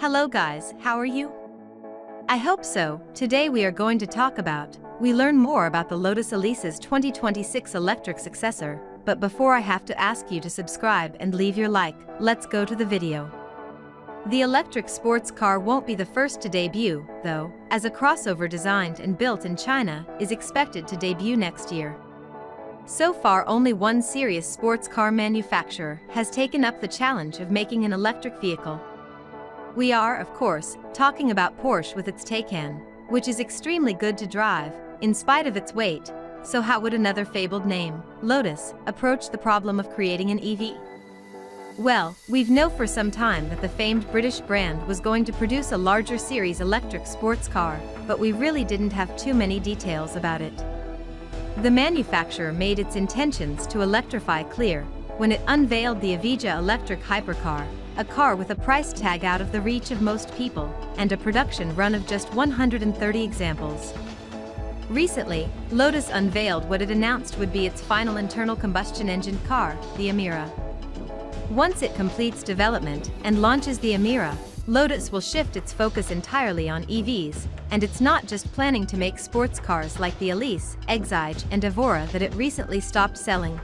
Hello guys, how are you? I hope so. Today we are going to learn more about the Lotus Elise's 2026 electric successor, but before I have to ask you to subscribe and leave your like, let's go to the video. The electric sports car won't be the first to debut, though, as a crossover designed and built in China is expected to debut next year. So far only one serious sports car manufacturer has taken up the challenge of making an electric vehicle. We are, of course, talking about Porsche with its Taycan, which is extremely good to drive, in spite of its weight. So how would another fabled name, Lotus, approach the problem of creating an EV? Well, we've known for some time that the famed British brand was going to produce a larger series electric sports car, but we really didn't have too many details about it. The manufacturer made its intentions to electrify clear when it unveiled the Evija electric hypercar, a car with a price tag out of the reach of most people, and a production run of just 130 examples. Recently, Lotus unveiled what it announced would be its final internal combustion engine car, the Emira. Once it completes development and launches the Emira, Lotus will shift its focus entirely on EVs, and it's not just planning to make sports cars like the Elise, Exige, and Evora that it recently stopped selling.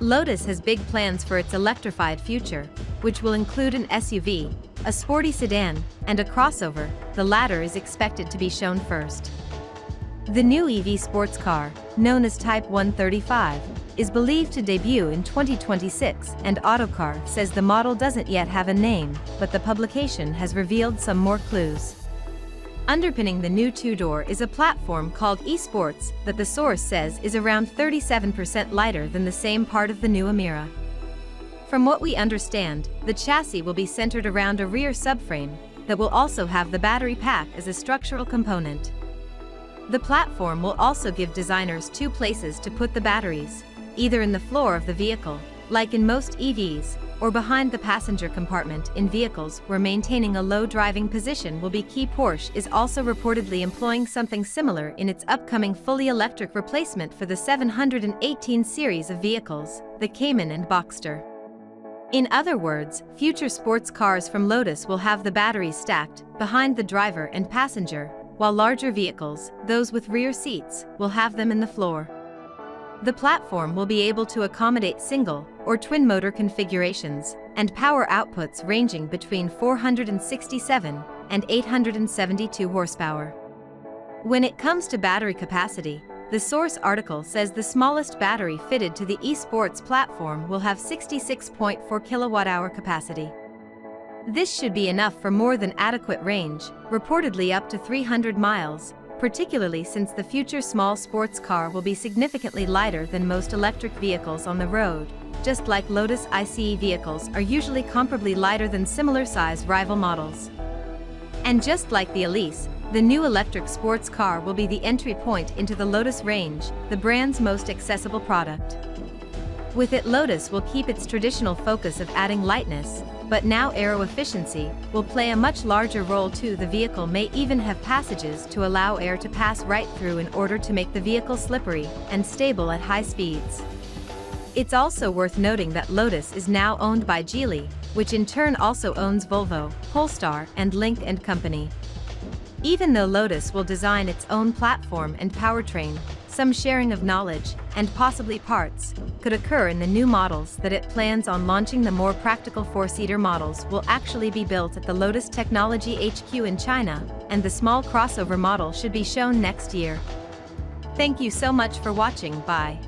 Lotus has big plans for its electrified future, which will include an SUV, a sporty sedan, and a crossover. The latter is expected to be shown first. The new EV sports car, known as Type 135, is believed to debut in 2026, and Autocar says the model doesn't yet have a name, but the publication has revealed some more clues. Underpinning the new two-door is a platform called eSports that the source says is around 37% lighter than the same part of the new Emira. From what we understand, the chassis will be centered around a rear subframe that will also have the battery pack as a structural component. The platform will also give designers two places to put the batteries, either in the floor of the vehicle, like in most EVs, or behind the passenger compartment in vehicles where maintaining a low driving position will be key. Porsche is also reportedly employing something similar in its upcoming fully electric replacement for the 718 series of vehicles, the Cayman and Boxster. In other words, future sports cars from Lotus will have the batteries stacked behind the driver and passenger, while larger vehicles, those with rear seats, will have them in the floor. The platform will be able to accommodate single or twin motor configurations and power outputs ranging between 467 and 872 horsepower. When it comes to battery capacity, the source article says the smallest battery fitted to the eSports platform will have 66.4 kWh capacity. This should be enough for more than adequate range, reportedly up to 300 miles, particularly since the future small sports car will be significantly lighter than most electric vehicles on the road, just like Lotus ICE vehicles are usually comparably lighter than similar-size rival models. And just like the Elise, the new electric sports car will be the entry point into the Lotus range, the brand's most accessible product. With it, Lotus will keep its traditional focus of adding lightness, but now aero efficiency will play a much larger role too. The vehicle may even have passages to allow air to pass right through in order to make the vehicle slippery and stable at high speeds. It's also worth noting that Lotus is now owned by Geely, which in turn also owns Volvo, Polestar, and Lynk & Company. Even though Lotus will design its own platform and powertrain, some sharing of knowledge, and possibly parts, could occur in the new models that it plans on launching. The more practical four-seater models will actually be built at the Lotus Technology HQ in China, and the small crossover model should be shown next year. Thank you so much for watching. Bye.